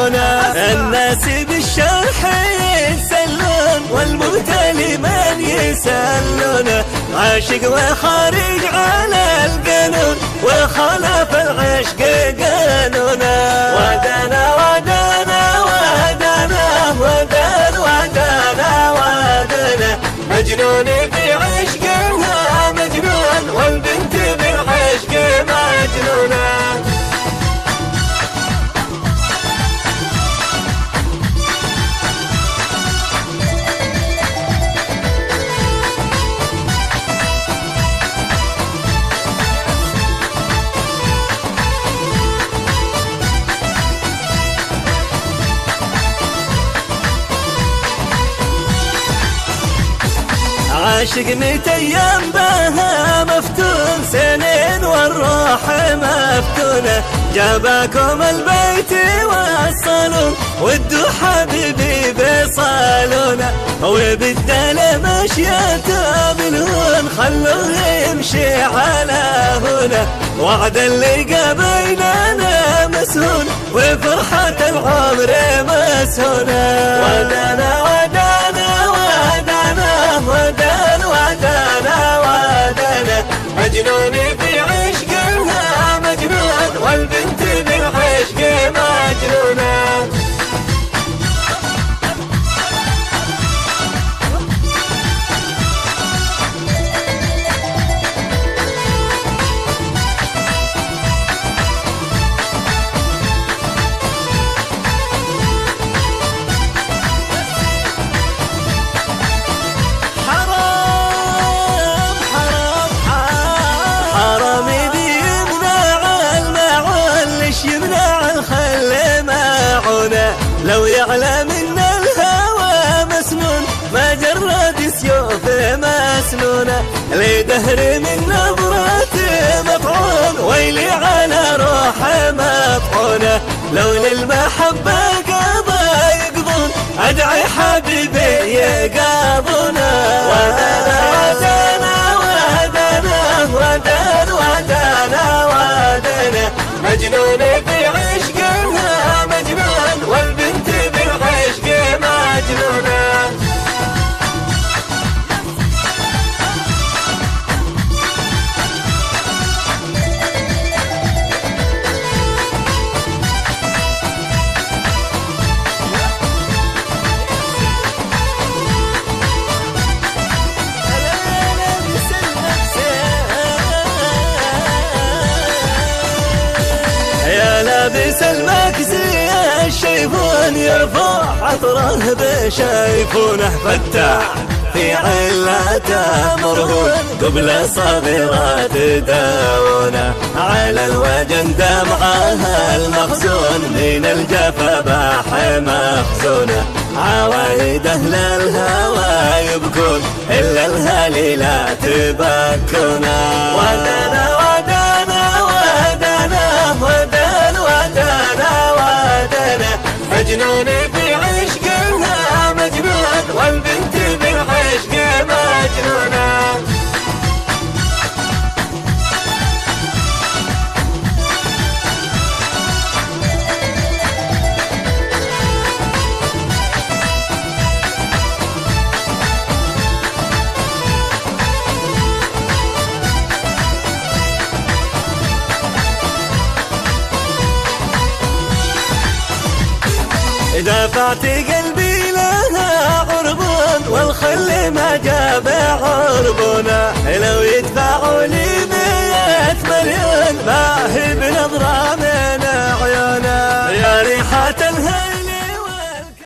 يسمعونا. الناس بالشرح يتسلون والمبتلي من يسلونه، عاشق وخارج على القانون وخالف العشق قانونا. ودنا ودنا ودنا ودنا ودنا ودنا، مجنون في عشقها مجنون والبنت بالعشق مجنونه. عاشق 100 أيام بها مفتون، سنين والروح مفتونة. جاباكم البيت والصالون ودوا حبيبي بصالونه، وبالدل مشيته بالهون خلوه يمشي على هنا. وعد اللقا بيننا مسهون وفرحة العمر مسهونة. ودنا ودنا ودنا ودنا ودنا ودنا، مجنون في عشقها مجنون والبنت بالعشق مجنونه. لو يعلم ان الهوى مسنون ما جرد سيوف مسنونه، لدهر من نظرته مطعون ويلي على روح مطعونه. لو للمحبة قضى يقضون ادعي حبيبي يقاضونه. ودنا ودنا ودنا ودنا ودنا ودنا، مجنون في عشقها مجنون والبنت بالعشق مجنونه. لابس المكزي الشيفون يرفع عطره بشيفونه، فتاح في علته مرهون قبل صغيرات داونه. على الوجن دمعها المخزون من الجفا باح مخزونه. عوايد اهل الهوى يبكون الا الهالي لا تبكونا. ودنا ودنا ودنا ودنا ودنا ودنا، مجنون في عشقها مجنون والبنت بالعشق مجنونه. دفعت قلبي لها عربون والخل ما جاب عربونه. لو يدفعوا لي 100 مليون ما هي بنظرة من عيونه. يا ريحة الهي